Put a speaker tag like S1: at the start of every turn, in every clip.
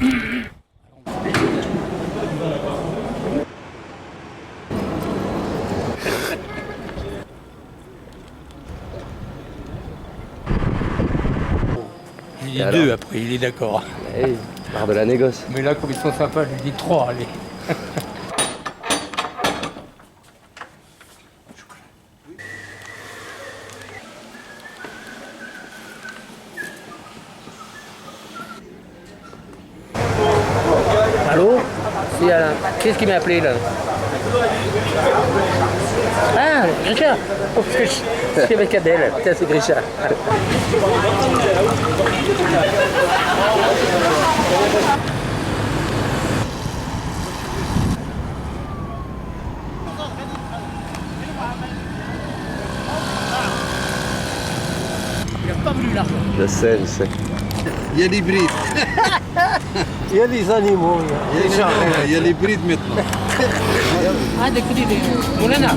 S1: Il dit 2 après, il est d'accord.
S2: Hey, part de la négoce.
S1: Mais là, comme ils sont sympas, je lui dis 3, allez.
S2: Allô? C'est Alain. Qu'est-ce qui m'a appelé là? Ah, Grisha. Oh, je suis avec Adèle. Putain, c'est Grisha.
S1: Il n'a pas voulu l'argent.
S2: Je sais.
S3: Il y a des brides.
S4: Il y a des animaux,
S3: Il y a les brides maintenant.
S1: Ah, des coups d'idée. Moulana.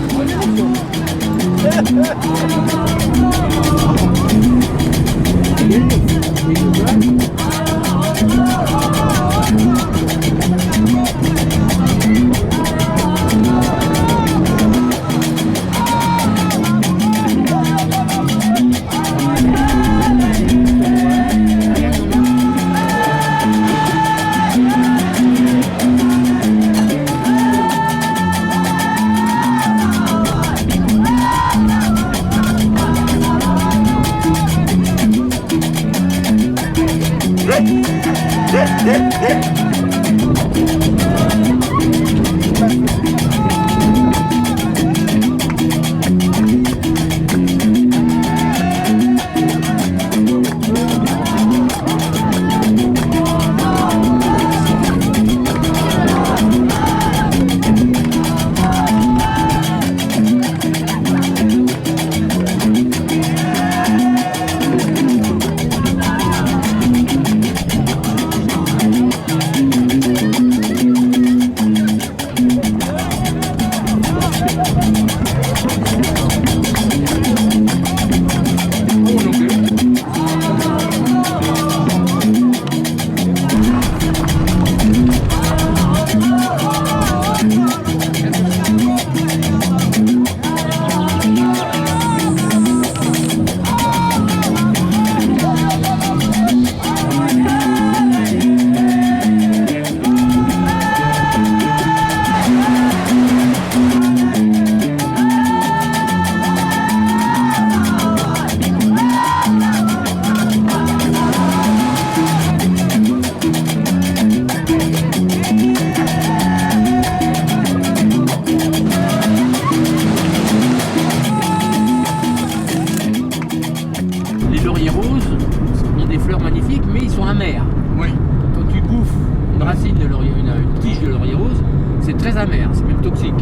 S5: très amer, c'est même toxique.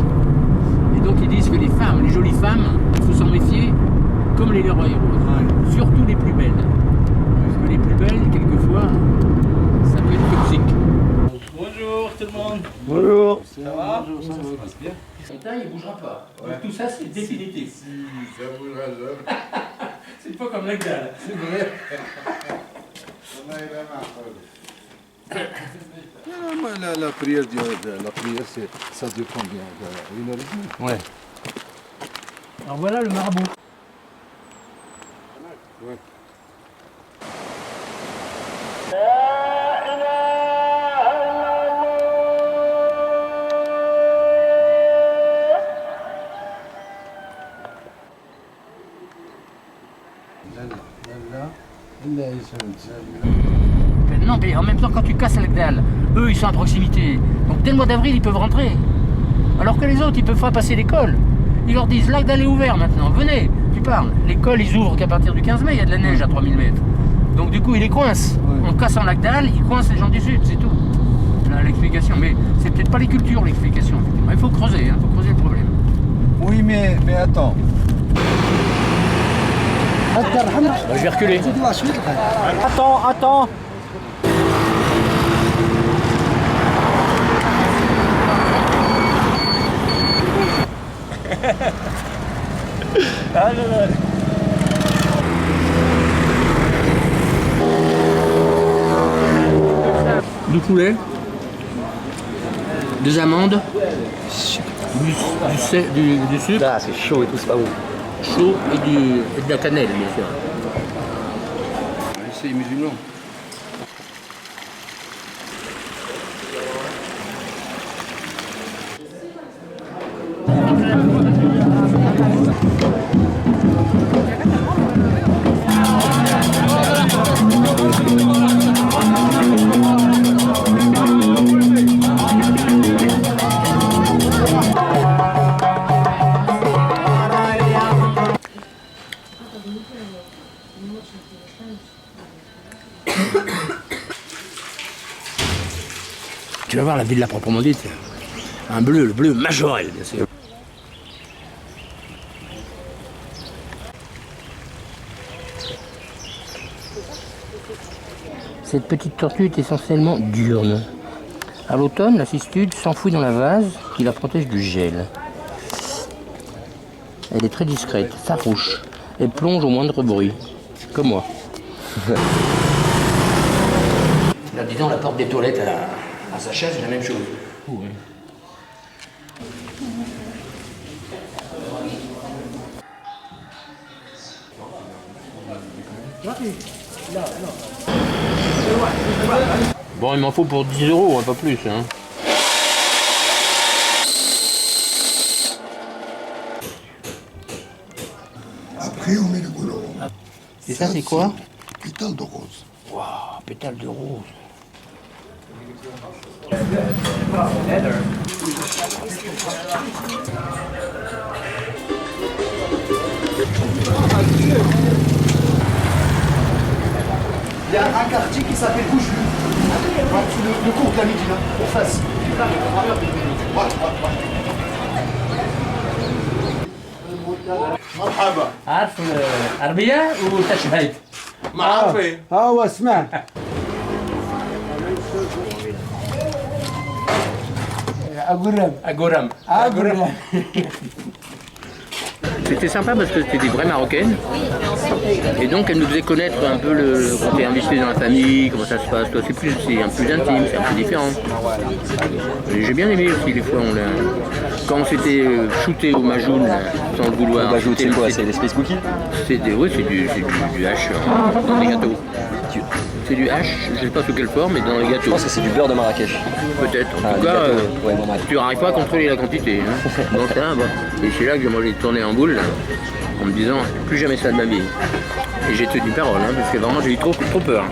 S5: Et donc ils disent que les femmes, les jolies femmes, il faut s'en méfier comme les lauriers roses, ouais. Surtout les plus belles. Parce que les plus belles, quelquefois, ça peut être toxique.
S1: Bonjour tout le monde.
S4: Bonjour.
S1: Ça va?
S5: Bonjour, ça se passe bien. Le teint, il ne bougera pas. Ouais. Donc tout ça, c'est définitif.
S3: Si, ça bougera jamais.
S5: C'est pas comme la gale.
S3: C'est vrai. On a eu la marque. La prière, ça dure combien? 1h30?
S5: Ouais. Alors voilà le marabout.
S3: Ouais.
S5: Non, mais en même temps, quand tu casses la dalle, eux, ils sont à proximité. Donc dès le mois d'avril, ils peuvent rentrer. Alors que les autres, ils peuvent pas passer l'école. Ils leur disent, là, dalle est ouvert maintenant, venez, tu parles. L'école, ils ouvrent qu'à partir du 15 mai, il y a de la neige à 3000 mètres. Donc du coup, ils les coincent. Ouais. En cassant la dalle, ils coincent les gens du Sud, c'est tout. Là, l'explication. Mais c'est peut-être pas les cultures, l'explication. Il faut creuser, faut creuser le problème.
S3: Oui, mais attends.
S5: Je vais reculer.
S4: Attends.
S5: du poulet, des amandes, du sucre,
S2: Ah, c'est chaud et tout, c'est pas bon.
S5: chaud et de la cannelle, bien sûr.
S6: C'est les musulmans.
S5: Tu vas voir la villa proprement dite. Un bleu, le bleu Majorel, bien sûr. Cette petite tortue est essentiellement diurne. À l'automne, la cistude s'enfouit dans la vase qui la protège du gel. Elle est très discrète, farouche. Elle plonge au moindre bruit, comme moi. Là, disons, la porte des toilettes à sa chaise, c'est la même chose. Oui. Bon, il m'en faut pour 10 €, hein, pas plus. Hein.
S3: Après, on met le boulot.
S5: Et ça, c'est quoi?
S3: Pétale de rose.
S5: Waouh, pétale de rose.
S7: Il y a un quartier qui s'appelle Boucheville. C'est le cours de la Médina, en face.
S3: مرحبا.
S1: عارف عربية وتشهد.
S3: ما عارفه.
S4: هو اسمع.
S1: أقرم.
S5: C'était sympa parce que c'était des vraies Marocaines. Et donc elles nous faisaient connaître un peu quand t'es invité dans la famille, comment ça se passe. Toi, c'est un plus intime, c'est un peu différent. Et j'ai bien aimé aussi les fois quand on s'était shooté au Majoun sans le vouloir.
S2: Bah, c'est quoi? C'est l'espèce cookie?
S5: Oui, c'est du hache dans les gâteaux. C'est du hache, je sais pas sous quelle forme, mais dans les gâteaux.
S2: Je pense que c'est du beurre de Marrakech.
S5: Peut-être. En tout
S2: du
S5: cas,
S2: gâteau, ouais, bon, bref.
S5: tu n'arrives pas à contrôler la quantité. Hein. Donc, ça, bon. Et c'est là que j'ai mangé tourner en boule, là, en me disant plus jamais ça de ma vie. Et j'ai tenu parole, hein, parce que vraiment j'ai eu trop peur.